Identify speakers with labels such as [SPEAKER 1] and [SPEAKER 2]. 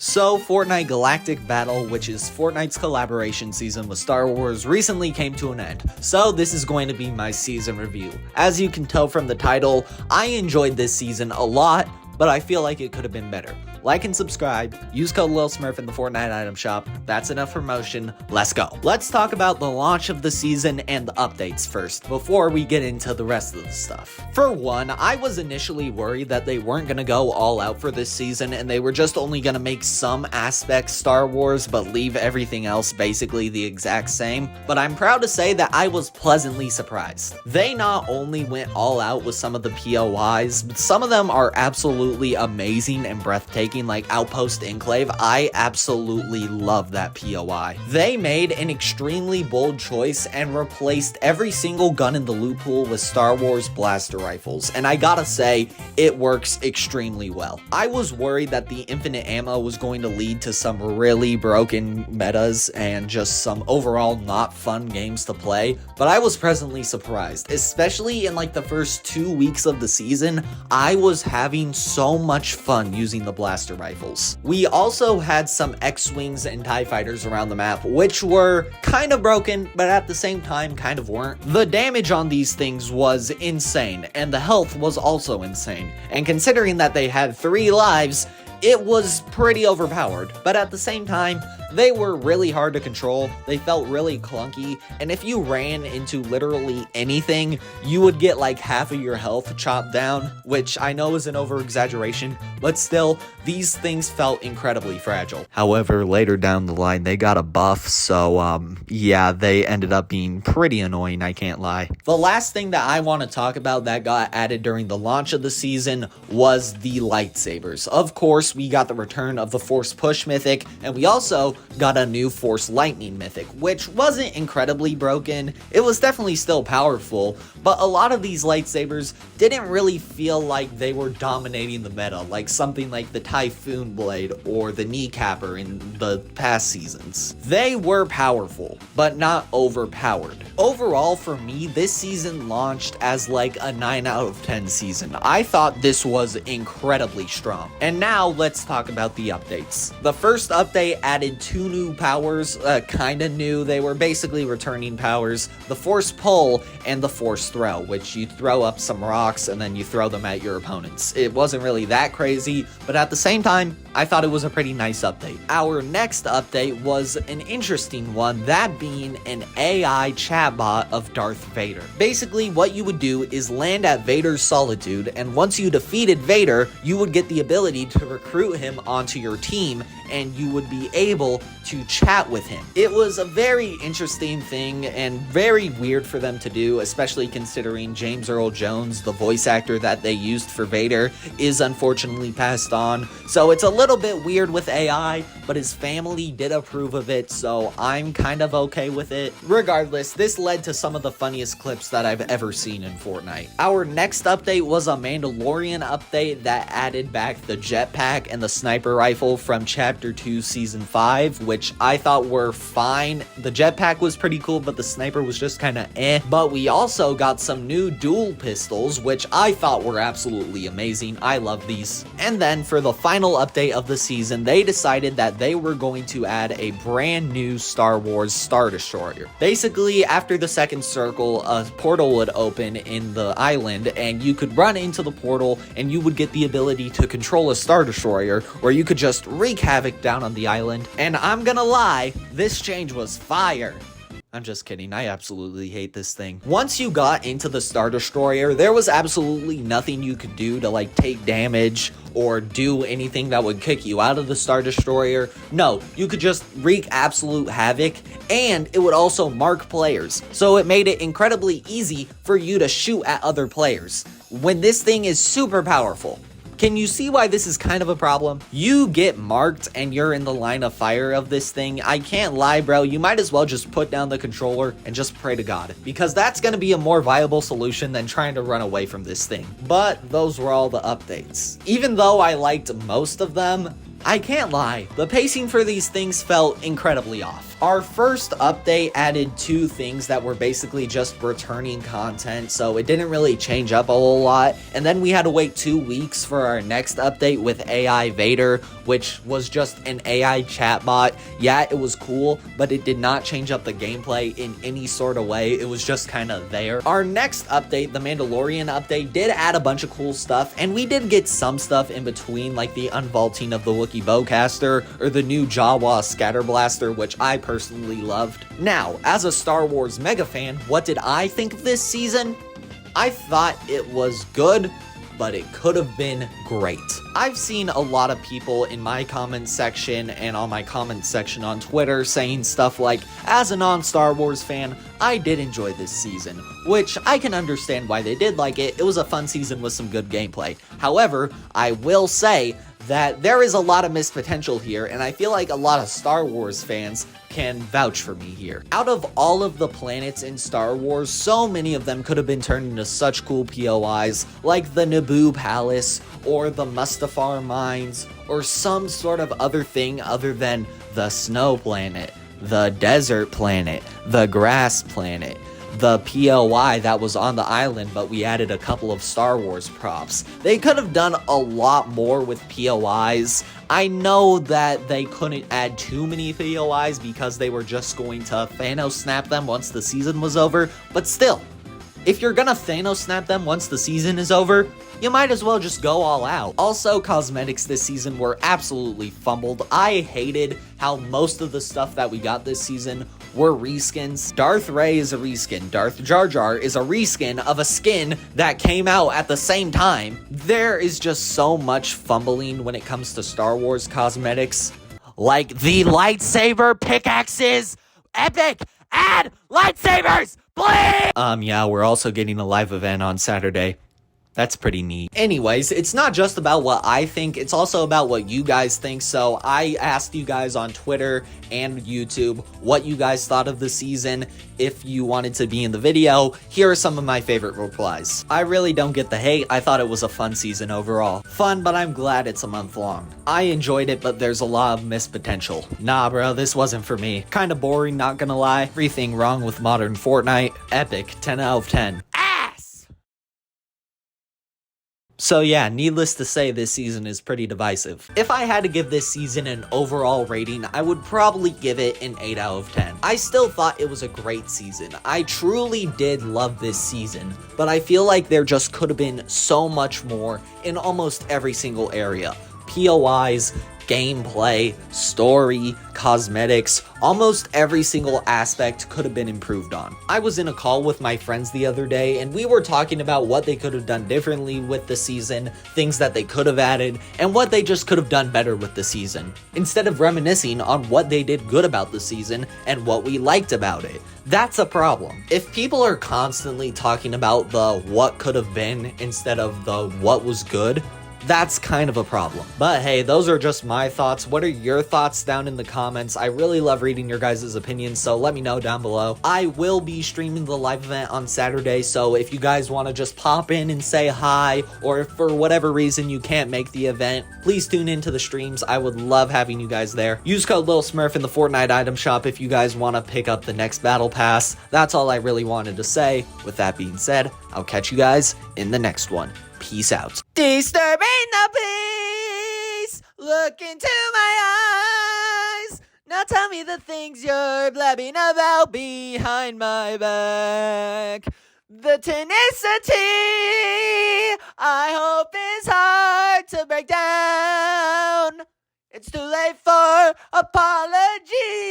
[SPEAKER 1] So, Fortnite Galactic Battle, which is Fortnite's collaboration season with Star Wars, recently came to an end. So, this is going to be my season review. As you can tell from the title, I enjoyed this season a lot, but I feel like it could have been better. Like and subscribe, use code LilSmurf in the Fortnite item shop. That's enough promotion, let's go. Let's talk about the launch of the season and the updates first, before we get into the rest of the stuff. For one, I was initially worried that they weren't gonna go all out for this season and they were just only gonna make some aspects Star Wars but leave everything else basically the exact same, but I'm proud to say that I was pleasantly surprised. They not only went all out with some of the POIs, but some of them are absolutely amazing and breathtaking, like Outpost Enclave. I absolutely love that POI. They made an extremely bold choice and replaced every single gun in the loot pool with Star Wars blaster rifles, and I gotta say, it works extremely well. I was worried that the infinite ammo was going to lead to some really broken metas and just some overall not fun games to play, but I was pleasantly surprised, especially in like the first 2 weeks of the season. I was having so much fun using the blaster rifles. We also had some X-Wings and TIE Fighters around the map, which were kind of broken, but at the same time kind of weren't. The damage on these things was insane, and the health was also insane. And considering that they had 3 lives, it was pretty overpowered, but at the same time, they were really hard to control, they felt really clunky, and if you ran into literally anything, you would get like half of your health chopped down, which I know is an over-exaggeration, but still, these things felt incredibly fragile. However, later down the line, they got a buff, so yeah, they ended up being pretty annoying, I can't lie. The last thing that I want to talk about that got added during the launch of the season was the lightsabers. Of course, we got the return of the Force Push mythic, and we also got a new Force Lightning mythic, which wasn't incredibly broken. It was definitely still powerful, but a lot of these lightsabers didn't really feel like they were dominating the meta, like something like the Typhoon Blade or the Kneecapper in the past seasons. They were powerful, but not overpowered. Overall, for me, this season launched as like a 9 out of 10 season. I thought this was incredibly strong. And now let's talk about the updates. The first update added 2 new powers, kinda new. They were basically returning powers: the Force Pull and the Force Throw, which you throw up some rocks and then you throw them at your opponents. It wasn't really that crazy, but at the same time, I thought it was a pretty nice update. Our next update was an interesting one, that being an AI chatbot of Darth Vader. Basically, what you would do is land at Vader's Solitude, and once you defeated Vader, you would get the ability to recruit him onto your team, and you would be able to chat with him. It was a very interesting thing and very weird for them to do, especially considering James Earl Jones, the voice actor that they used for Vader, is unfortunately passed on. So it's a little bit weird with AI, but his family did approve of it, so I'm kind of okay with it. Regardless, this led to some of the funniest clips that I've ever seen in Fortnite. Our next update was a Mandalorian update that added back the jetpack and the sniper rifle from Chapter 2 Season 5, which I thought were fine. The jetpack was pretty cool, but the sniper was just kind of eh. But we also got some new dual pistols, which I thought were absolutely amazing. I love these. And then for the final update of the season, they decided that they were going to add a brand new Star Wars Star Destroyer. Basically, after the second circle, a portal would open in the island, and you could run into the portal, and you would get the ability to control a Star Destroyer, where you could just wreak havoc down on the island. And I'm gonna lie, this change was fire. I'm just kidding, I absolutely hate this thing. Once you got into the Star Destroyer, there was absolutely nothing you could do to like take damage or do anything that would kick you out of the Star Destroyer. No, you could just wreak absolute havoc, and it would also mark players. So it made it incredibly easy for you to shoot at other players when this thing is super powerful. Can you see why this is kind of a problem? You get marked and you're in the line of fire of this thing. I can't lie, bro. You might as well just put down the controller and just pray to God, because that's going to be a more viable solution than trying to run away from this thing. But those were all the updates. Even though I liked most of them, I can't lie, the pacing for these things felt incredibly off. Our first update added 2 things that were basically just returning content, so it didn't really change up a whole lot. And then we had to wait 2 weeks for our next update with AI Vader, which was just an AI chatbot. Yeah, it was cool, but it did not change up the gameplay in any sort of way. It was just kind of there. Our next update, the Mandalorian update, did add a bunch of cool stuff, and we did get some stuff in between, like the unvaulting of the Wookiee bowcaster or the new Jawa scatter blaster, which I personally loved. Now, as a Star Wars mega fan, what did I think of this season? I thought it was good, but it could have been great. I've seen a lot of people in my comment section and on my comment section on Twitter saying stuff like, as a non-Star Wars fan, I did enjoy this season, which I can understand why they did like it. It was a fun season with some good gameplay. However, I will say that there is a lot of missed potential here, and I feel like a lot of Star Wars fans can vouch for me here. Out of all of the planets in Star Wars, so many of them could have been turned into such cool POIs, like the Naboo Palace, or the Mustafar Mines, or some sort of other thing other than the Snow Planet, the Desert Planet, the Grass Planet, the POI that was on the island, but we added a couple of Star Wars props. They could have done a lot more with POIs. I know that they couldn't add too many POIs because they were just going to Thanos snap them once the season was over, but still, if you're gonna Thanos snap them once the season is over, you might as well just go all out. Also, cosmetics this season were absolutely fumbled. I hated how most of the stuff that we got this season were reskins. Darth Rey is a reskin. Darth Jar Jar is a reskin of a skin that came out at the same time. There is just so much fumbling when it comes to Star Wars cosmetics. Like the lightsaber pickaxes. Epic! Add lightsabers, please! Yeah, we're also getting a live event on Saturday. That's pretty neat. Anyways, it's not just about what I think, it's also about what you guys think. So I asked you guys on Twitter and YouTube what you guys thought of the season. If you wanted to be in the video, here are some of my favorite replies. I really don't get the hate. I thought it was a fun season overall. Fun, but I'm glad it's a month long. I enjoyed it, but there's a lot of missed potential. Nah, bro, this wasn't for me. Kinda boring, not gonna lie. Everything wrong with modern Fortnite. Epic, 10 out of 10. So yeah, needless to say, this season is pretty divisive. If I had to give this season an overall rating, I would probably give it an 8 out of 10. I still thought it was a great season. I truly did love this season, but I feel like there just could have been so much more in almost every single area. POIs, gameplay, story, cosmetics, almost every single aspect could have been improved on. I was in a call with my friends the other day, and we were talking about what they could have done differently with the season, things that they could have added, and what they just could have done better with the season, instead of reminiscing on what they did good about the season and what we liked about it. That's a problem. If people are constantly talking about the what could have been instead of the what was good, that's kind of a problem. But hey, those are just my thoughts. What are your thoughts down in the comments? I really love reading your guys' opinions, so let me know down below. I will be streaming the live event on Saturday, so if you guys want to just pop in and say hi, or if for whatever reason you can't make the event, please tune into the streams. I would love having you guys there. Use code LilSmurf in the Fortnite item shop if you guys want to pick up the next battle pass. That's all I really wanted to say. With that being said, I'll catch you guys in the next one. Peace out. Disturbing the peace. Look into my eyes. Now tell me the things you're blabbing about behind my back. The tenacity I hope is hard to break down. It's too late for apologies.